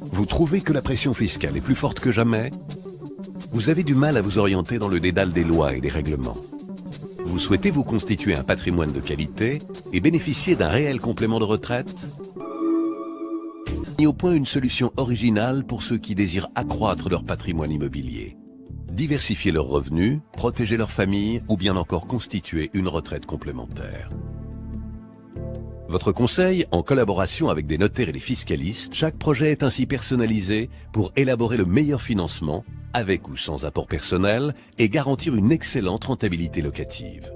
Vous trouvez que la pression fiscale est plus forte que jamais? Vous avez du mal à vous orienter dans le dédale des lois et des règlements. Vous souhaitez vous constituer un patrimoine de qualité et bénéficier d'un réel complément de retraite? Mis au point une solution originale pour ceux qui désirent accroître leur patrimoine immobilier. Diversifier leurs revenus, protéger leur famille ou bien encore constituer une retraite complémentaire. Votre conseil, en collaboration avec des notaires et des fiscalistes, chaque projet est ainsi personnalisé pour élaborer le meilleur financement, avec ou sans apport personnel, et garantir une excellente rentabilité locative.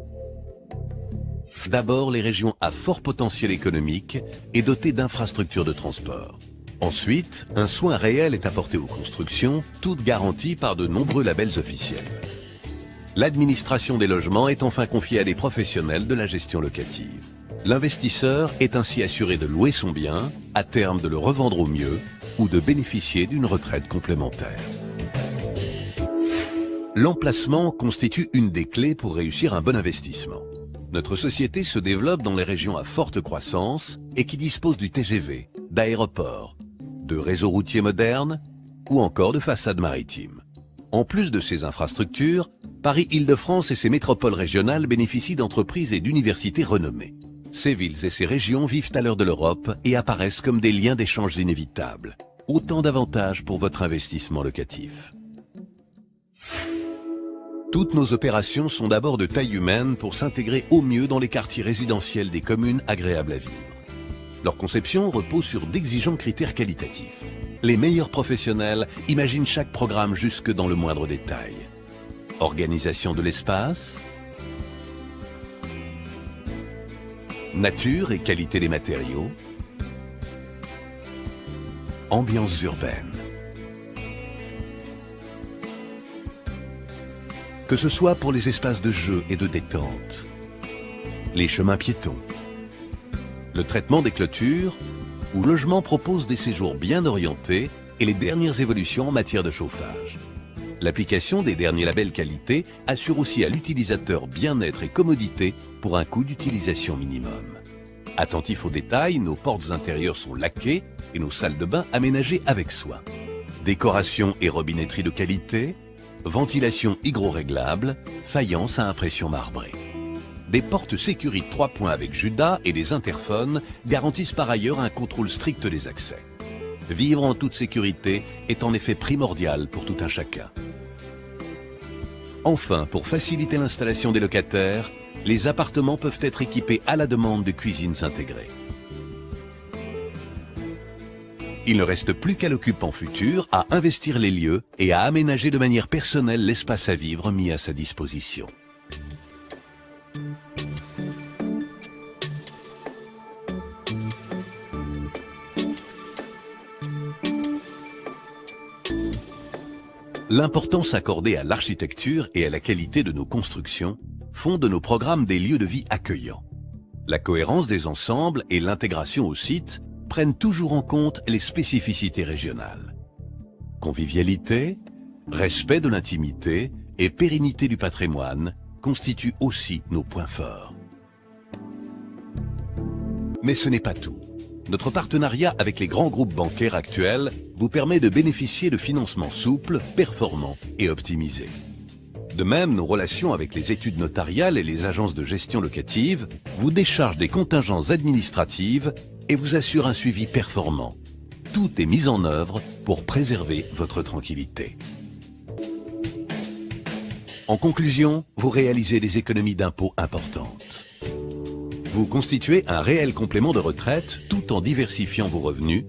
D'abord, les régions à fort potentiel économique et dotées d'infrastructures de transport. Ensuite, un soin réel est apporté aux constructions, toutes garanties par de nombreux labels officiels. L'administration des logements est enfin confiée à des professionnels de la gestion locative. L'investisseur est ainsi assuré de louer son bien, à terme de le revendre au mieux ou de bénéficier d'une retraite complémentaire. L'emplacement constitue une des clés pour réussir un bon investissement. Notre société se développe dans les régions à forte croissance et qui disposent du TGV, d'aéroports, de réseaux routiers modernes ou encore de façades maritimes. En plus de ces infrastructures, Paris-Île-de-France et ses métropoles régionales bénéficient d'entreprises et d'universités renommées. Ces villes et ces régions vivent à l'heure de l'Europe et apparaissent comme des liens d'échange inévitables. Autant d'avantages pour votre investissement locatif. Toutes nos opérations sont d'abord de taille humaine pour s'intégrer au mieux dans les quartiers résidentiels des communes agréables à vivre. Leur conception repose sur d'exigeants critères qualitatifs. Les meilleurs professionnels imaginent chaque programme jusque dans le moindre détail. Organisation de l'espace, nature et qualité des matériaux, ambiance urbaine. Que ce soit pour les espaces de jeu et de détente, les chemins piétons, le traitement des clôtures, où le logement propose des séjours bien orientés et les dernières évolutions en matière de chauffage. L'application des derniers labels qualité assure aussi à l'utilisateur bien-être et commodité pour un coût d'utilisation minimum. Attentifs aux détails, nos portes intérieures sont laquées et nos salles de bain aménagées avec soin. Décoration et robinetterie de qualité, ventilation hydro-réglable, faïence à impression marbrée. Des portes sécurité 3 points avec Judas et des interphones garantissent par ailleurs un contrôle strict des accès. Vivre en toute sécurité est en effet primordial pour tout un chacun. Enfin, pour faciliter l'installation des locataires, les appartements peuvent être équipés à la demande de cuisines intégrées. Il ne reste plus qu'à l'occupant futur à investir les lieux et à aménager de manière personnelle l'espace à vivre mis à sa disposition. L'importance accordée à l'architecture et à la qualité de nos constructions font de nos programmes des lieux de vie accueillants. La cohérence des ensembles et l'intégration au site prennent toujours en compte les spécificités régionales. Convivialité, respect de l'intimité et pérennité du patrimoine constituent aussi nos points forts. Mais ce n'est pas tout. Notre partenariat avec les grands groupes bancaires actuels vous permet de bénéficier de financements souples, performants et optimisés. De même, nos relations avec les études notariales et les agences de gestion locative vous déchargent des contingences administratives et vous assurent un suivi performant. Tout est mis en œuvre pour préserver votre tranquillité. En conclusion, vous réalisez des économies d'impôts importantes. Vous constituez un réel complément de retraite tout en diversifiant vos revenus.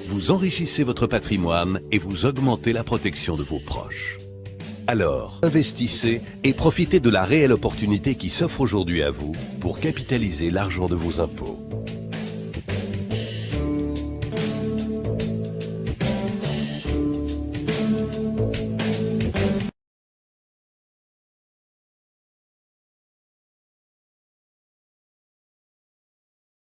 Vous enrichissez votre patrimoine et vous augmentez la protection de vos proches. Alors, investissez et profitez de la réelle opportunité qui s'offre aujourd'hui à vous pour capitaliser l'argent de vos impôts.